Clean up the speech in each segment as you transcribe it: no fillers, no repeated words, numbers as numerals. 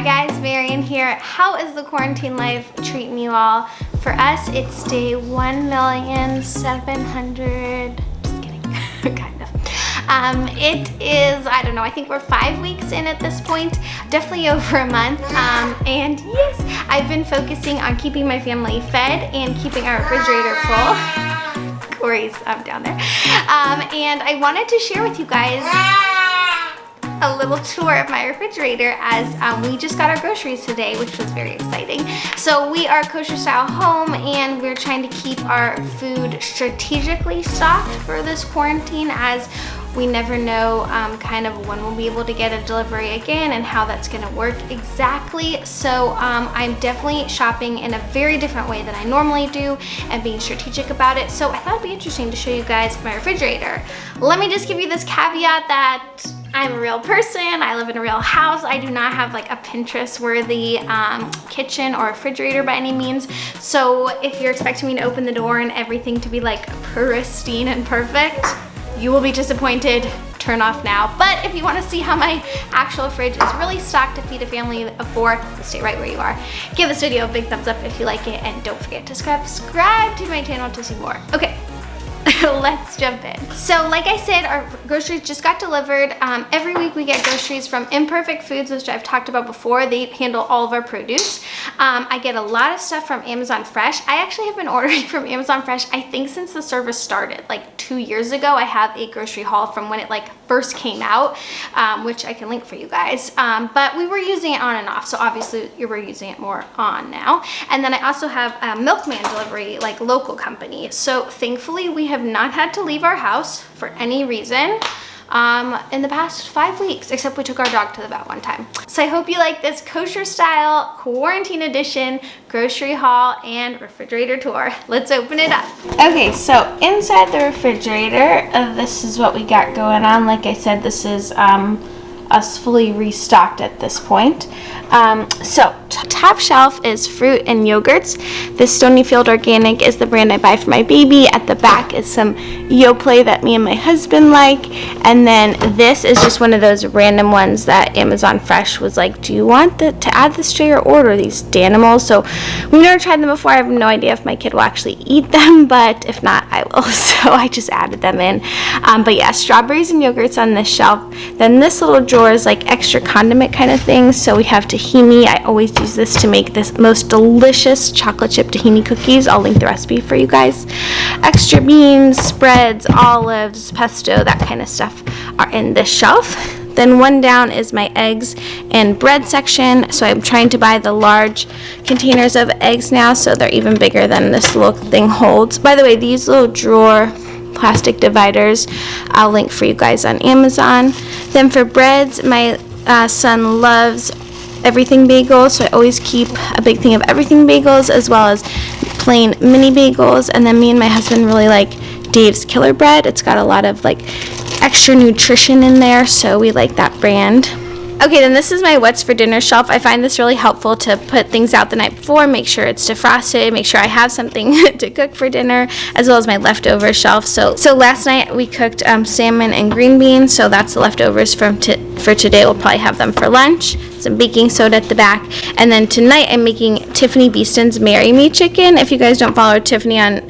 Hi guys, Marian here. How is the quarantine life treating you all? For us, it's day 1,700,000. Just kidding, kind of. It is, I don't know, I think we're 5 weeks in at this point, definitely over a month. And yes, I've been focusing on keeping my family fed and keeping our refrigerator full. Corey's down there. And I wanted to share with you guys a little tour of my refrigerator as we just got our groceries today, which was very exciting. So we are a kosher style home and we're trying to keep our food strategically stocked for this quarantine, as we never know kind of when we'll be able to get a delivery again and how that's gonna work exactly. So I'm definitely shopping in a very different way than I normally do and being strategic about it. So I thought it'd be interesting to show you guys my refrigerator. Let me just give you this caveat that I'm a real person, I live in a real house. I do not have like a Pinterest-worthy kitchen or refrigerator by any means. So if you're expecting me to open the door and everything to be like pristine and perfect, you will be disappointed. Turn off now. But if you want to see how my actual fridge is really stocked to feed a family of 4, stay right where you are. Give this video a big thumbs up if you like it, and don't forget to subscribe to my channel to see more. Okay. Let's jump in. So like I said, our groceries just got delivered. Every week we get groceries from Imperfect Foods, which I've talked about before. They handle all of our produce. I get a lot of stuff from Amazon Fresh. I actually have been ordering from Amazon Fresh, I think since the service started, like 2 years ago. I have a grocery haul from when it like first came out, which I can link for you guys. But we were using it on and off, so obviously we're using it more on now. And then I also have a Milkman delivery, like local company. So thankfully we have not had to leave our house for any reason in the past 5 weeks, except we took our dog to the vet one time. So I hope you like this kosher style quarantine edition grocery haul and refrigerator tour. Let's open it up. Okay, so inside the refrigerator, this is what we got going on. Like I said, this is us fully restocked at this point. So top shelf is fruit and yogurts. This Stonyfield Organic is the brand I buy for my baby. At the back is some Yoplait that me and my husband like. And then this is just one of those random ones that Amazon Fresh was like, do you want to add this to your order, these Danimals? So we've never tried them before. I have no idea if my kid will actually eat them, but if not, I will. So I just added them in. But yeah, strawberries and yogurts on this shelf. Then this little drawer is like extra condiment kind of thing. So we have tahini. I always use this to make this most delicious chocolate chip tahini cookies. I'll link the recipe for you guys. Extra beans, spreads, olives, pesto, that kind of stuff are in this shelf. Then one down is my eggs and bread section. So I'm trying to buy the large containers of eggs now, so they're even bigger than this little thing holds. By the way, these little drawer plastic dividers, I'll link for you guys on Amazon. Then for breads, my son loves everything bagels, so I always keep a big thing of everything bagels as well as plain mini bagels. And then me and my husband really like Dave's Killer Bread. It's got a lot of like extra nutrition in there, so we like that brand. Okay, then this is my what's for dinner shelf. I find this really helpful to put things out the night before, make sure it's defrosted, make sure I have something to cook for dinner, as well as my leftover shelf. So last night we cooked salmon and green beans, so that's the leftovers for today. We'll probably have them for lunch. Some baking soda at the back. And then tonight I'm making Tiffany Beeston's Marry Me chicken. If you guys don't follow Tiffany on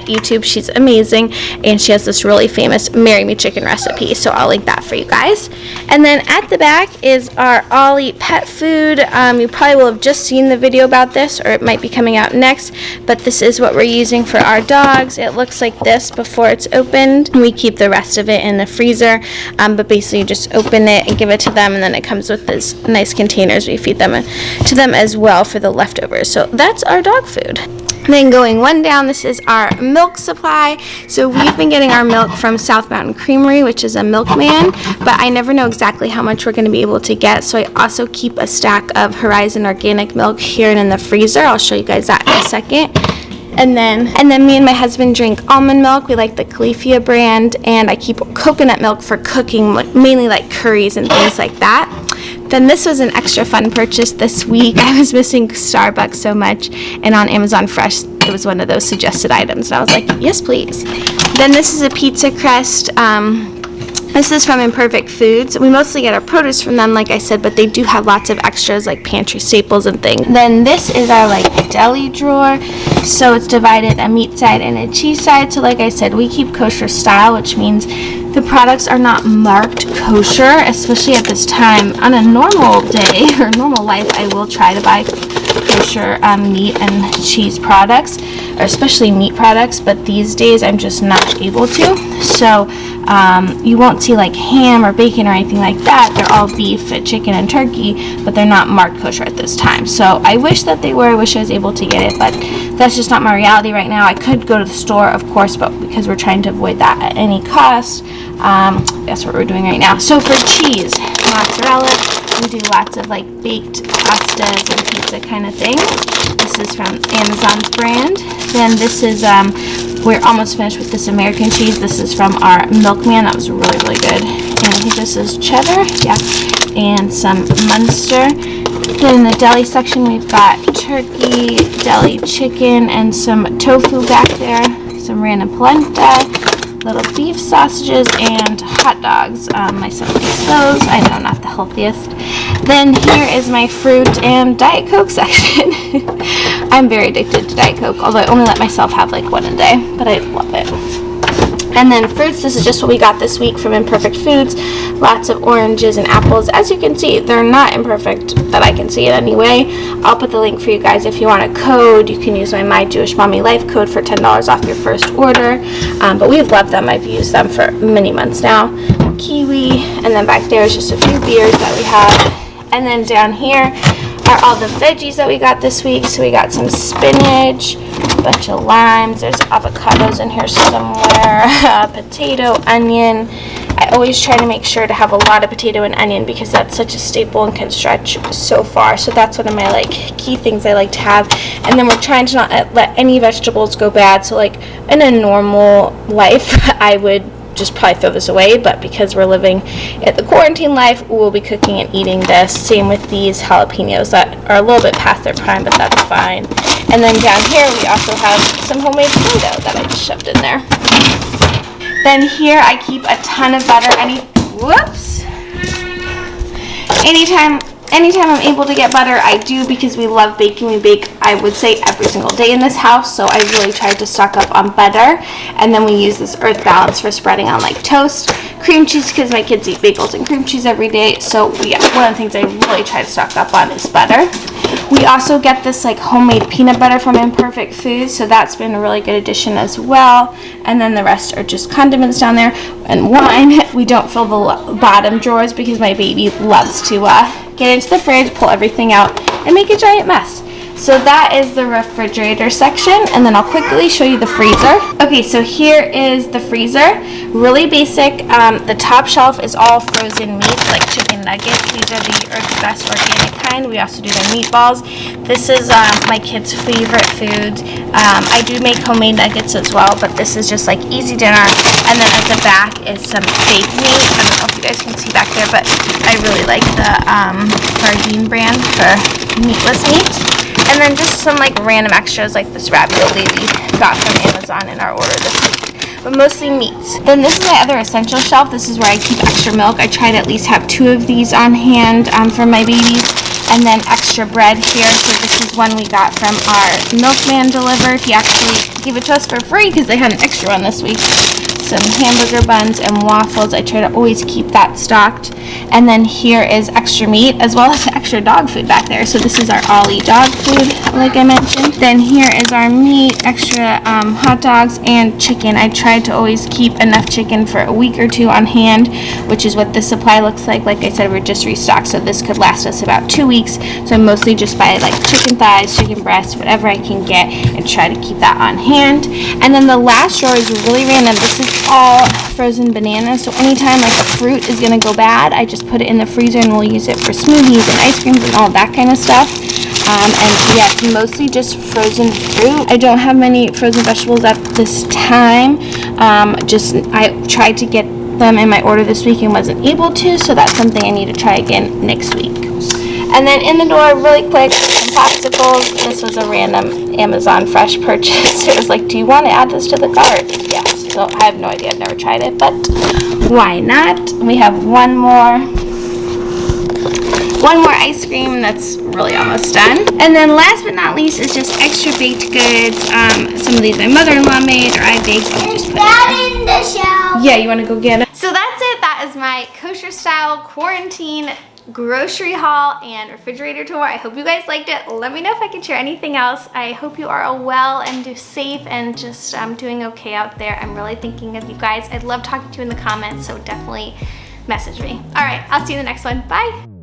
YouTube, she's amazing, and she has this really famous Marry Me chicken recipe, so I'll link that for you guys. And then at the back is our All Eat pet food. You probably will have just seen the video about this, or it might be coming out next, but this is what we're using for our dogs. It looks like this before it's opened. We keep the rest of it in the freezer, but basically you just open it and give it to them, and then it comes with this nice containers. We feed them to them as well for the leftovers. So that's our dog food. Then going one down, this is our milk supply. So we've been getting our milk from South Mountain Creamery, which is a milkman, but I never know exactly how much we're going to be able to get. So I also keep a stack of Horizon organic milk here and in the freezer. I'll show you guys that in a second. And then me and my husband drink almond milk. We like the Califia brand, and I keep coconut milk for cooking, mainly like curries and things like that. Then this was an extra fun purchase this week. I was missing Starbucks so much, and on Amazon Fresh it was one of those suggested items, and I was like, yes please. Then this is a pizza crust This is from Imperfect Foods. We mostly get our produce from them, like I said, but they do have lots of extras like pantry staples and things. Then this is our like deli drawer. So it's divided a meat side and a cheese side. So like I said, we keep kosher style, which means the products are not marked kosher, especially at this time. On a normal day or normal life, I will try to buy kosher meat and cheese products, or especially meat products, but these days I'm just not able to. So you won't see like ham or bacon or anything like that. They're all beef, chicken, and turkey, but they're not marked kosher at this time. So I wish that they were. I wish I was able to get it, but that's just not my reality right now. I could go to the store, of course, but because we're trying to avoid that at any cost, that's what we're doing right now. So for cheese, mozzarella, we do lots of like baked pastas and pizza kind of things. This is from Amazon's brand. Then this is, we're almost finished with this American cheese. This is from our Milkman. That was really, really good. And I think this is cheddar, yeah, and some Munster. Then in the deli section, we've got turkey, deli chicken, and some tofu back there, some random polenta, little beef sausages, and hot dogs. My son likes those. I know, not the healthiest. Then here is my fruit and Diet Coke section. I'm very addicted to Diet Coke, although I only let myself have like one a day, but I love it. And then fruits, this is just what we got this week from Imperfect Foods. Lots of oranges and apples. As you can see, they're not imperfect that I can see it anyway. I'll put the link for you guys if you want a code. You can use my Jewish Mommy Life code for $10 off your first order. But we've loved them. I've used them for many months now. Kiwi, and then back there is just a few beers that we have. And then down here are all the veggies that we got this week. So we got some spinach, a bunch of limes, there's avocados in here somewhere, potato, onion. I always try to make sure to have a lot of potato and onion because that's such a staple and can stretch so far. So that's one of my like key things I like to have. And then we're trying to not let any vegetables go bad. So like in a normal life, I would just probably throw this away, but because we're living at the quarantine life, we'll be cooking and eating this. Same with these jalapenos that are a little bit past their prime, but that's fine. And then down here we also have some homemade potato that I just shoved in there. Then here I keep a ton of butter. Anytime I'm able to get butter, I do, because we love baking. We bake, I would say, every single day in this house, so I really tried to stock up on butter. And then we use this Earth Balance for spreading on like toast. Cream cheese, because my kids eat bagels and cream cheese every day, so yeah, one of the things I really try to stock up on is butter. We also get this like homemade peanut butter from Imperfect Foods, so that's been a really good addition as well. And then the rest are just condiments down there and wine. We don't fill the bottom drawers because my baby loves to get into the fridge, pull everything out, and make a giant mess. So that is the refrigerator section, and then I'll quickly show you the freezer. Okay, so here is the freezer. Really basic. The top shelf is all frozen meats, like chicken nuggets. These are the Earth's Best organic kind. We also do the meatballs. This is my kids' favorite food. I do make homemade nuggets as well, but this is just like easy dinner. And then at the back is some fake meat. I don't know if you guys can see back there, but I really like the Gardein brand for meatless meat. And then just some like random extras like this ravioli we got from Amazon in our order this week. But mostly meats. Then this is my other essential shelf. This is where I keep extra milk. I try to at least have 2 of these on hand for my babies. And then extra bread here. So this is one we got from our milkman delivered. He actually gave it to us for free because they had an extra one this week. Some hamburger buns and waffles. I try to always keep that stocked. And then here is extra meat as well as extra dog food back there. So this is our Ollie dog food, like I mentioned. Then here is our meat, extra hot dogs, and chicken. I tried to always keep enough chicken for a week or 2 on hand, which is what this supply looks like. Like I said, we're just restocked, so this could last us about 2 weeks. So I mostly just buy like chicken thighs, chicken breasts, whatever I can get, and try to keep that on hand. And then the last drawer is really random. This is all frozen bananas, so anytime like a fruit is gonna go bad, I just put it in the freezer and we'll use it for smoothies and ice creams and all that kind of stuff. And yeah, mostly just frozen fruit. I don't have many frozen vegetables at this time. I tried to get them in my order this week and wasn't able to, so that's something I need to try again next week. And then in the door, really quick, some popsicles. This was a random Amazon Fresh purchase. It was like, do you want to add this to the cart? Yes. So I have no idea. I've never tried it, but Why not? We have one more ice cream that's really almost done. And then last but not least is just extra baked goods. Some of these my mother-in-law made or I baked. Is that in the shelf? Yeah, you want to go get it? So that's it. That is my kosher style quarantine grocery haul and refrigerator tour. I hope you guys liked it. Let me know if I can share anything else. I hope you are all well and do safe and just doing okay out there. I'm really thinking of you guys. I'd love talking to you in the comments, so definitely message me. All right, I'll see you in the next one. Bye.